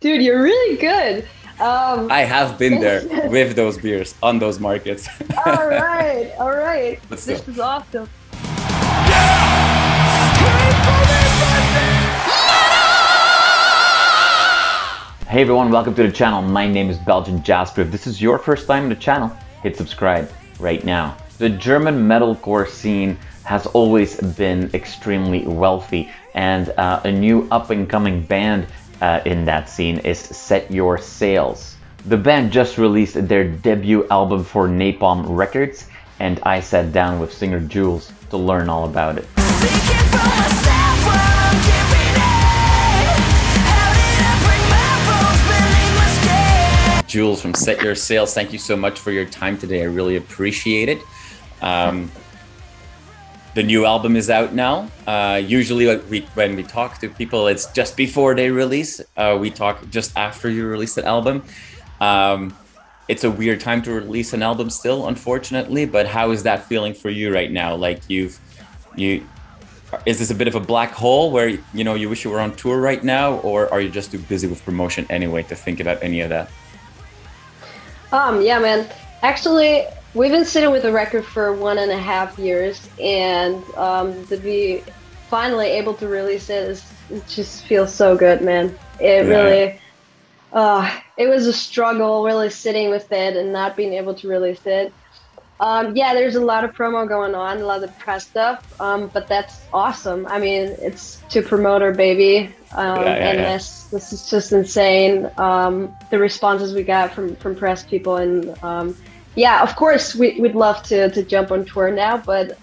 Dude, you're really good. I have been there with those beers on those markets. All right, all right. But still. This is awesome. Hey everyone, welcome to the channel. My name is Belgian Jasper. If this is your first time on the channel, hit subscribe right now. The German metalcore scene has always been extremely wealthy, and a new up-and-coming band in that scene is SETYØURSAILS. The band just released their debut album for Napalm Records, and I sat down with singer Jules to learn all about it. Jules from SETYÖURSAILS, thank you so much for your time today. I really appreciate it. The new album is out now. Usually when we talk to people, it's just before they release. We talk just after you release the album. It's a weird time to release an album still, unfortunately, but how is that feeling for you right now? Like is this a bit of a black hole where, you wish you were on tour right now, or are you just too busy with promotion anyway to think about any of that? Yeah, man. Actually, we've been sitting with the record for 1.5 years, and to be finally able to release it just feels so good, man. It really, it was a struggle really sitting with it and not being able to release it. Yeah, there's a lot of promo going on, a lot of press stuff, but that's awesome. I mean, it's to promote our baby, and this is just insane. The responses we got from press people, and yeah, of course we'd love to jump on tour now, but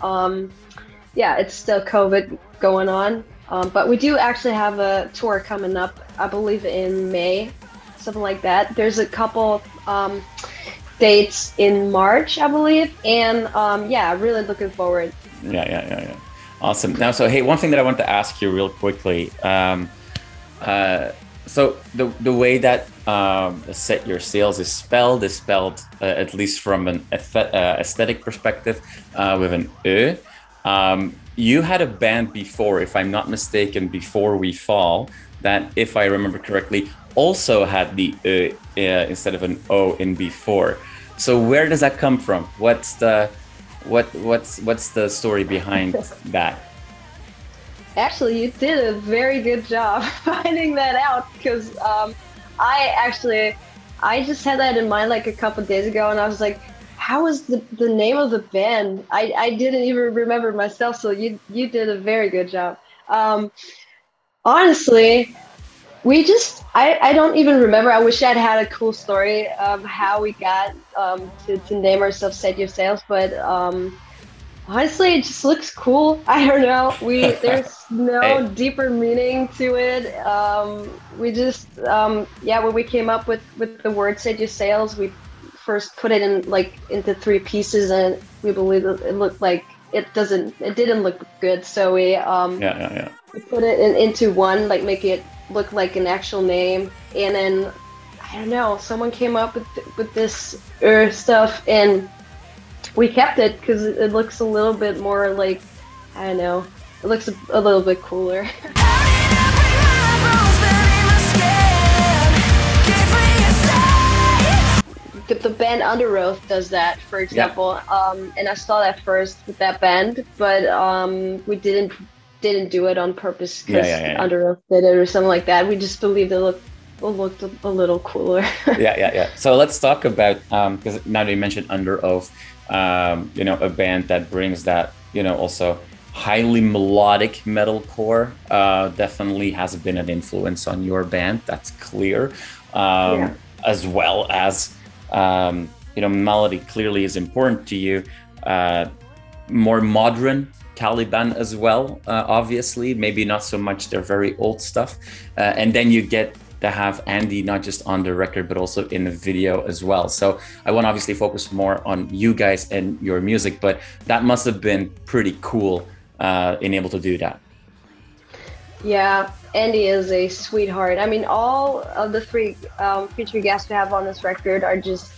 yeah, it's still COVID going on. But we do actually have a tour coming up, I believe in May, something like that. There's a couple dates in March, I believe, and yeah, really looking forward. Yeah. Awesome. Now, so hey, one thing that I want to ask you real quickly. So the way that SETYÖURSAILS is spelled at least from an aesthetic perspective, with an Ö. You had a band before, if I'm not mistaken, before We Fall, that, if I remember correctly, also had the Ö instead of an O in before. So where does that come from? What's the story behind that? Actually, you did a very good job finding that out, because I just had that in mind like a couple days ago, and I was like, how is the name of the band? I didn't even remember myself, so you did a very good job. Honestly, I don't even remember. I wish I'd had a cool story of how we got to name ourselves SETYÖURSAILS, but honestly, it just looks cool. I don't know. There's no deeper meaning to it. We just yeah, when we came up with the word SETYÖURSAILS, we first put it into 3 pieces, and we believe it looked like it didn't look good. So we we put it into one, like make it look like an actual name, and then I don't know, someone came up with this stuff, and we kept it because it looks a little bit more like, I don't know, it looks a little bit cooler. The band Underoath does that, for example, and I saw that first with that band, but we didn't do it on purpose because Underoath did it or something like that. We just believed it looked a little cooler. yeah. So let's talk about, because now that you mentioned Underoath, a band that brings that, also highly melodic metalcore, definitely has been an influence on your band. That's clear. As well as, melody clearly is important to you. More modern Caliban as well, obviously, maybe not so much their very old stuff. And then you get to have Andy not just on the record, but also in the video as well. So I want to obviously focus more on you guys and your music, but that must have been pretty cool, being able to do that. Yeah, Andy is a sweetheart. I mean, all of the 3 featured guests we have on this record are just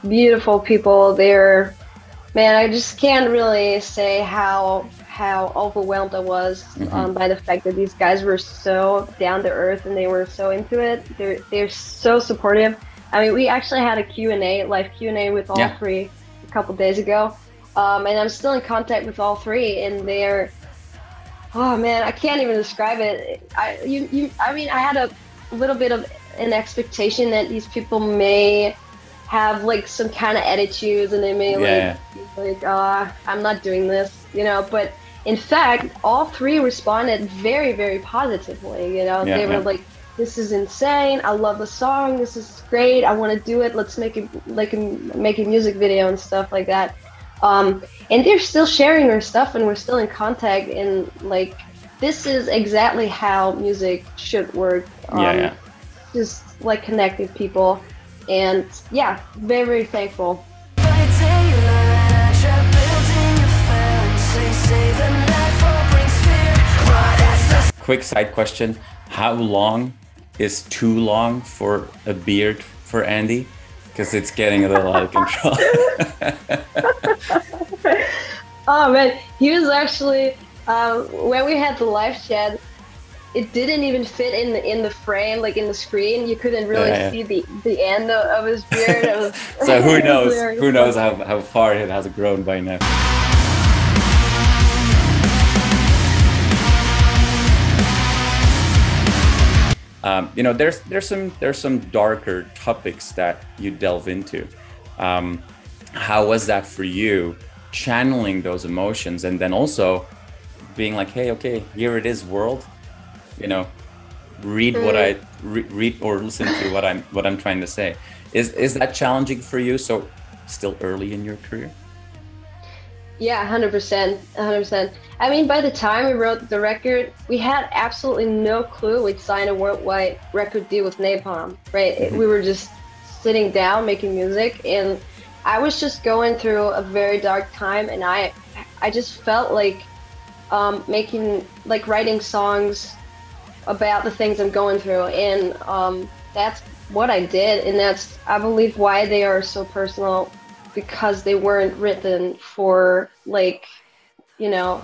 beautiful people. Man, I just can't really say how how overwhelmed I was by the fact that these guys were so down to earth and they were so into it. They're so supportive. I mean, we actually had a Q&A, live Q&A with all three a couple days ago, and I'm still in contact with all three, and they're, oh man, I can't even describe it. I mean, I had a little bit of an expectation that these people may have like some kind of attitudes, and they may I'm not doing this, you know. But in fact, all three responded very, very positively. You know, they were like, "This is insane! I love the song. This is great. I want to do it. Let's make it make a music video and stuff like that." And they're still sharing their stuff, and we're still in contact. And like, this is exactly how music should work. Just like connecting people. And yeah, very, very thankful. Quick side question. How long is too long for a beard for Andy? Because it's getting a little out of control. Oh man, he was actually, when we had the live chat, it didn't even fit in the frame, like in the screen. You couldn't really see the end of his beard. It was, so who knows? Who knows how far it has grown by now? You know, there's some darker topics that you delve into. How was that for you, channeling those emotions, and then also being like, hey, okay, here it is, world. You know, read what I read or listen to what I'm trying to say. Is that challenging for you? So still early in your career? Yeah, 100%, 100%. I mean, by the time we wrote the record, we had absolutely no clue we'd sign a worldwide record deal with Napalm, right? We were just sitting down making music, and I was just going through a very dark time, and I just felt like writing songs about the things I'm going through, and that's what I did, and that's, I believe, why they are so personal, because they weren't written for, like, you know,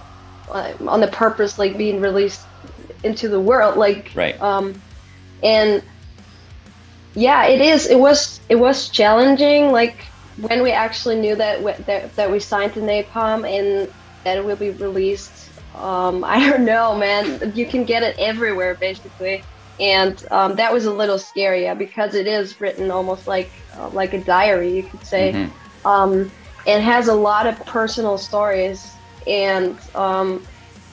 on the purpose, like, being released into the world, like, and yeah, it was challenging, like, when we actually knew that we signed to Napalm and that it will be released. I don't know, man. You can get it everywhere, basically, and that was a little scary, because it is written almost like a diary, you could say. It has a lot of personal stories, and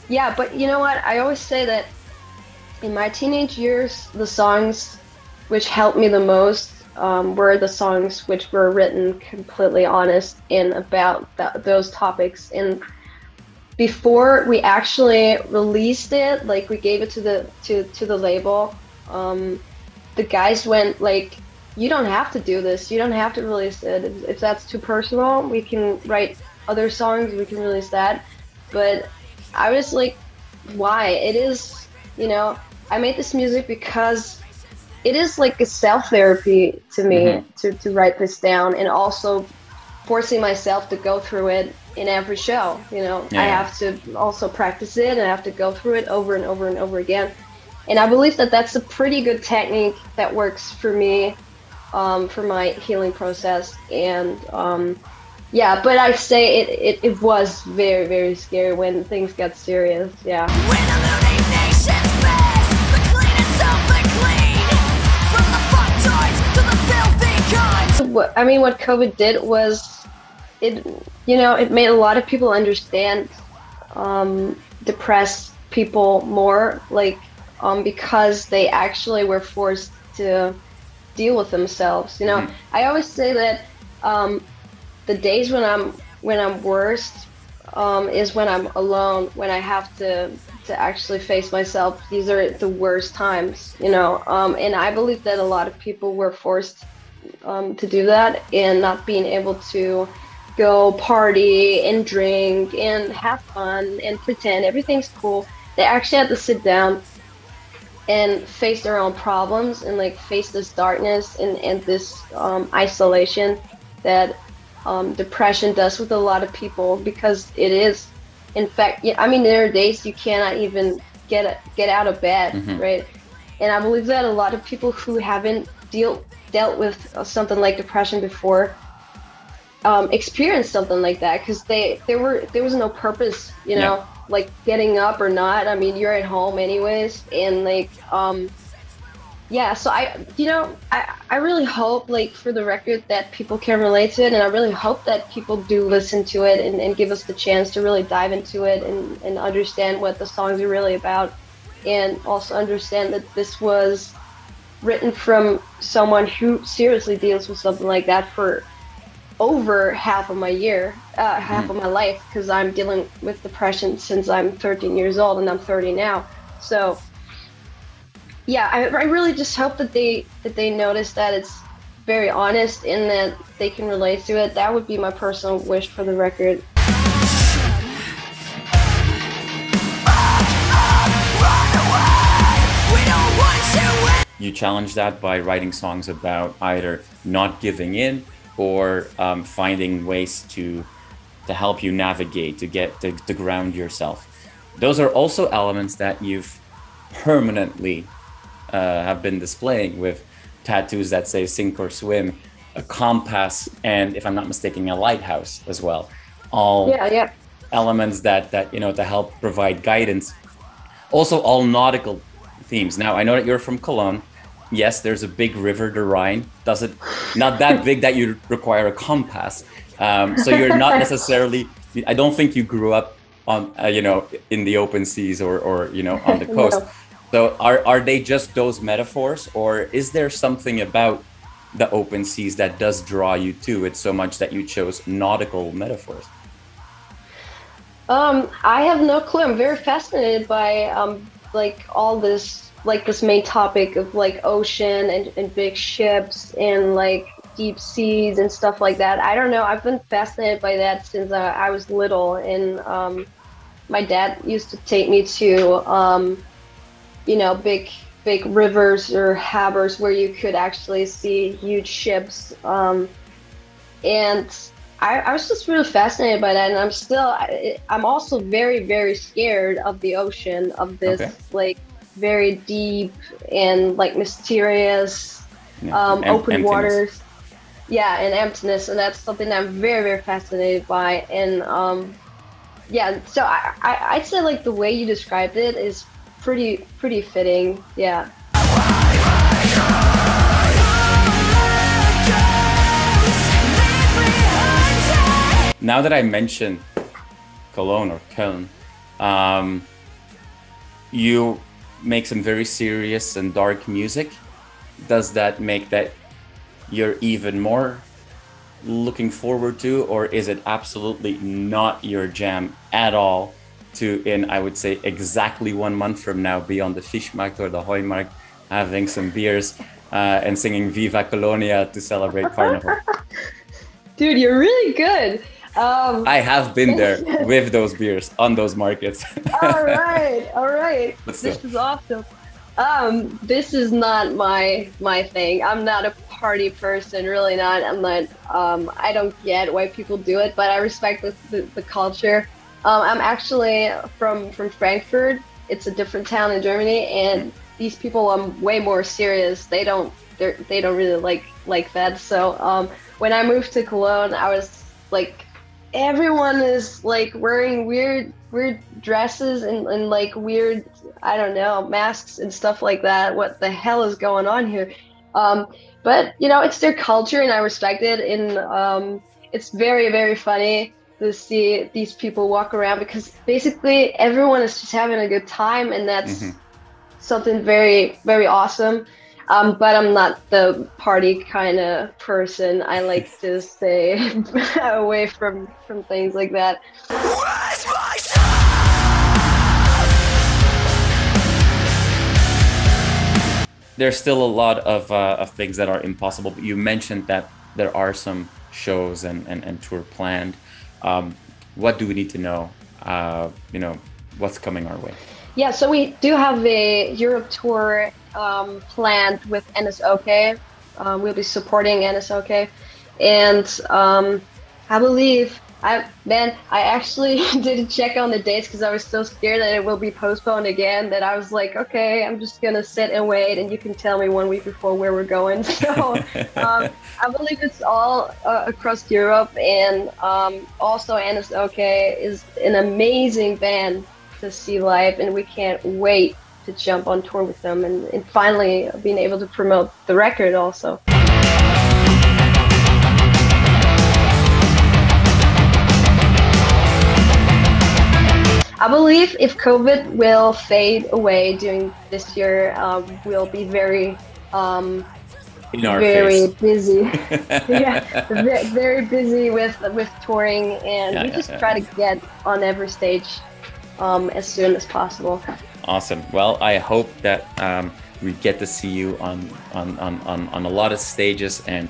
yeah. But you know what? I always say that in my teenage years, the songs which helped me the most were the songs which were written completely honest and about those topics. And before we actually released it, like, we gave it to the label, the guys went like, you don't have to do this, you don't have to release it. If that's too personal, we can write other songs, we can release that. But I was like, why? It is, you know, I made this music because it is like a self-therapy to me, to write this down, and also forcing myself to go through it in every show, you know. I have to also practice it, and I have to go through it over and over and over again. And I believe that that's a pretty good technique that works for me, for my healing process. And yeah, but I say it was very, very scary when things got serious. Yeah. I mean, what COVID did was, it made a lot of people understand depressed people more, like, because they actually were forced to deal with themselves. You know, I always say that the days when I'm worst is when I'm alone, when I have to actually face myself. These are the worst times, you know. And I believe that a lot of people were forced to do that, and not being able to go party and drink and have fun and pretend everything's cool. They actually had to sit down and face their own problems, and like face this darkness and this isolation that depression does with a lot of people, because it is In fact, yeah, I mean, there are days you cannot even get out of bed, right? And I believe that a lot of people who haven't dealt with something like depression before experienced something like that, because there was no purpose, you know, Yeah. like getting up or not. I mean, you're at home anyways, and like yeah, so I really hope, like, for the record, that people can relate to it, and I really hope that people do listen to it and give us the chance to really dive into it and understand what the songs are really about, and also understand that this was written from someone who seriously deals with something like that for over half of my half of my life, because I'm dealing with depression since I'm 13 years old and I'm 30 now. So yeah, I really just hope that they notice that it's very honest and that they can relate to it. That would be my personal wish for the record. You challenge that by writing songs about either not giving in or finding ways to help you navigate, to ground yourself. Those are also elements that you've permanently have been displaying with tattoos that say sink or swim, a compass, and if I'm not mistaken, a lighthouse as well. All elements that you know, to help provide guidance. Also, all nautical themes. Now, I know that you're from Cologne. Yes, there's a big river, the Rhine. Not that big that you require a compass. So you're not necessarily. I don't think you grew up on you know, in the open seas or you know, on the coast. No. So are they just those metaphors, or is there something about the open seas that does draw you to it so much that you chose nautical metaphors? I have no clue. I'm very fascinated by like all this, like this main topic of like ocean and big ships and like deep seas and stuff like that. I don't know. I've been fascinated by that since I was little, and my dad used to take me to you know, big rivers or harbors where you could actually see huge ships, and I was just really fascinated by that. And I'm also very scared of the ocean, of this like very deep and like mysterious open waters, and emptiness, and that's something that I'm very fascinated by. And yeah, so I'd say like the way you described it is pretty fitting. Yeah. Now that I mentioned Cologne or Köln, you make some very serious and dark music. Does that make that you're even more looking forward to, or is it absolutely not your jam at all to, in I would say exactly 1 month from now, be on the Fischmarkt or the Heumarkt having some beers and singing Viva Colonia to celebrate Carnaval? Dude, you're really good. I have been there with those beers on those markets. all right. This is awesome. This is not my thing. I'm not a party person, really not. I'm not. I don't get why people do it, but I respect the culture. I'm actually from Frankfurt. It's a different town in Germany, and these people are way more serious. They don't really like that. So when I moved to Cologne, I was like, everyone is like wearing weird dresses and like weird, I don't know, masks and stuff like that. What the hell is going on here? But you know, it's their culture and I respect it. And it's very funny to see these people walk around, because basically everyone is just having a good time, and that's something very awesome. But I'm not the party kind of person. I like to stay away from things like that. There's still a lot of things that are impossible, but you mentioned that there are some shows and tour planned. What do we need to know? You know, what's coming our way? Yeah, so we do have a Europe tour planned with We'll be supporting NSOK, and I believe I actually didn't check on the dates because I was so scared that it will be postponed again that I was like, okay, I'm just gonna sit and wait, and you can tell me 1 week before where we're going. So I believe it's all across Europe, and also NSOK is an amazing band to see live, and we can't wait to jump on tour with them and finally being able to promote the record also. I believe if COVID will fade away during this year, we'll be very busy. Yeah, very busy with touring, and we just try to get on every stage as soon as possible. Awesome. Well, I hope that we get to see you on a lot of stages, and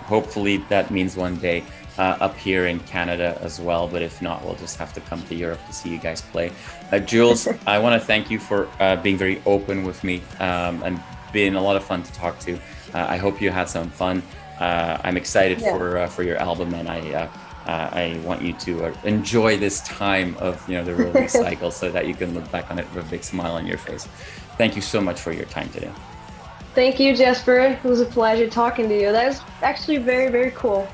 hopefully that means one day up here in Canada as well, but if not, we'll just have to come to Europe to see you guys play. Jules, I want to thank you for being very open with me and being a lot of fun to talk to. I hope you had some fun. I'm excited for your album, and I want you to enjoy this time of the release cycle so that you can look back on it with a big smile on your face. Thank you so much for your time today. Thank you, Jasper. It was a pleasure talking to you. That was actually very, very cool.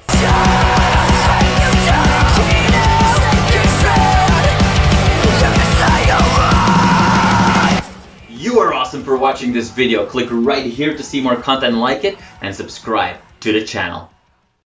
You are awesome for watching this video. Click right here to see more content like it and subscribe to the channel.